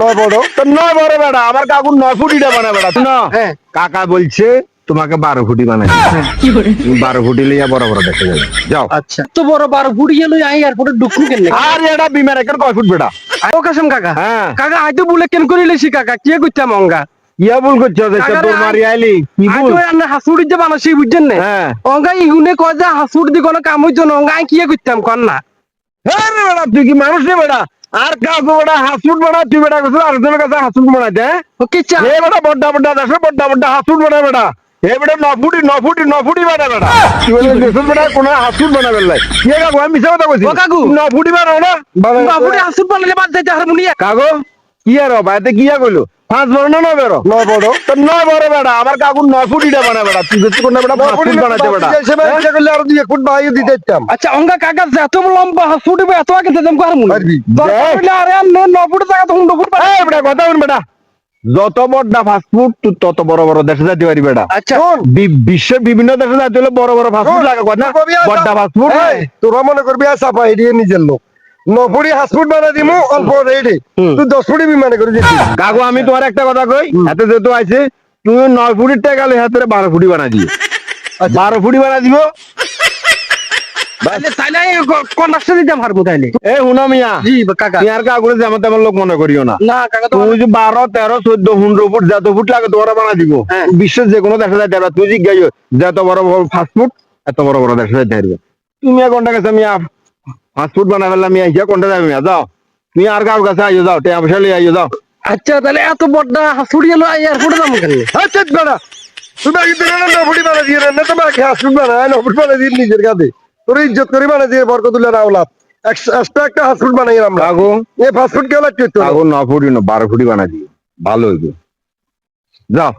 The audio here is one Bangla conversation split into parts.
নয় বড় তো 9 বড় বেটা আমার কাকু 9 ফুটিটা বানায় বেটা না হ্যাঁ কাকা বলছে তোমাকে 12 ফুটি বানাই 12 ফুটি লিয়া বড় বড় দেখে যাবে যাও আচ্ছা তো বড় 12 ফুট গেল আই এয়ারপোর্টে ঢুকু কেন আর এটা বিমার একের কয় ফুট বেটা ও কাসম কাকা হ্যাঁ কাকা আইতো বলে কেন করিলেছি কাকা কি কইতাম অঙ্গা ইয়া ভুল করছো যে কাকা রে, তোর মারি আইলি কি ভুল আইতো আন্না হাসুড়ি যে বানাসি বুঝছেন না হ্যাঁ অঙ্গা ইহুনে কয় যে হাসুড়ি দি কোনো কাম হইতো না অঙ্গা আই কি কইতাম কন না হ্যাঁ রে বেটা তুই কি মানুষ রে বেটা আর কাকু বেটা হাসুট বেটা তুই বেটা কইছ আর জনের কাছে হাসুট বানাইতে হ্যাঁ ও কি চা এ বেটা বড় বড় দেশে বড় বড় হাসুট বানায় বেটা এ বেটা 9 ফুটি বেটা বেটা তুই বলে দেশের বেটা কোন হাসুট বানাবে লাই কে কাকু আমি মিছা কথা কইছি ও কাকু। 9 ফুটি বানাও না বাবুরে হাসুড় বানালে বাদ যাইতে হারমোনিয়া কাকু কি আর বাইতে কি কইলো 5 বড় না 9 বড় 9 বড় তো 9 বড় বেটা আমার কাকু 9 ফুটিটা বানায় বেটা তুই যদি কোন বেটা 5 ফুট বানাইতে বেটা ইচ্ছা করলে আর 2 ফুট বাড়িয়ে দিতে দিতাম আচ্ছা অঙ্গা কাকা এত লম্বা হাসুড়ি এত আগে দিতাম হারমোনিয়া পারবি। দরকার হইলে আরে আর 9 ফুটের জায়গা তখন 2 ফুট এই বেটা কথা বল বেটা যত বড় ফাস্টফুড তুই তত বড় বড় দেশে যেতে পারবি বেটা আচ্ছা বিশ্বের বিভিন্ন দেশে যাইতে হলে বড় বড় ফাস্টফুড লাগে কথা বড় ফাস্টফুড তোরা মনে করবি আর চাপা এড়িয়ে নিজের লোক 9 ফুটি হাসপুট বানা দিমু অল্প রেডি তুই 10 ফুটি বিমানে করে দিবি কাকু আমি তোমার একটা কথা কই এত যেহেতু আছে তুই 9 ফুটির টাকা গেলে হাতে 12 ফুটি বানা দিও 12 ফুটি বানা দিব তাইলে কন্ডাক্টর দিতাম হারমু তাইলে এ হুনা মিয়া জি কাকা তুই আর কাকুরে যেমন তেমন লোক মনে করিও না না কাকা তো তুই যে 12 13 14 15 ফুট যত ফুট লাগে তোমার বানা দিব হ্যাঁ। বিশ্বের যে কোনো দেশে যাইতে পারবে তুই জিজ্ঞাই যত বড় বড় ফাস্টফুড এত বড় বড় দেশে যাইতে পারবে তুমি আর কোনটা কাছে মিয়া ফাস্টফুড বানা ফেললাম মিয়া ইয়া কোনটা যাবে মিয়া যাও তুমি আর কার কাছে আইও যাও টাকা পয়সা লিয়ে আইও যাও আচ্ছা তাহলে এত বড় হাসুড়ি এলো এয়ারপোর্টে যাবো কেন আচ্ছা বেটা তুমি আগে দিলে না ফুটি বানা দিয়ে না তোমাকে হাসুড় বানা না ফুট বানা দিয়ে নিজের কাছে তোর ইজ্জত করে বানা দিয়ে বরকতুল্লাহ রাওলাত এক্সট্রা একটা হাসুড় বানাই আমরা কাকু এই ফাস্টফুড কেউ লাগছে তো কাকু 9 ফুটি না 12 ফুটি বানা দিও ভালো হইবে যাও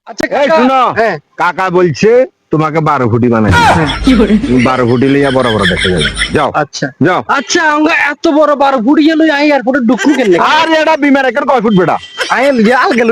আচ্ছা এই শুনো হ্যাঁ কাকা বলছে তোমাকে 12 ফুটি বানাই 12 ফুটি লিয়া বড় বড় দেখে যাবে যাও আচ্ছা যাও আচ্ছা আমরা এত বড় 12 ফুট গেল এয়ারপোর্টে ঢুকু কেন আর এটা বিমার একের কয় ফুট বেটা আই গেল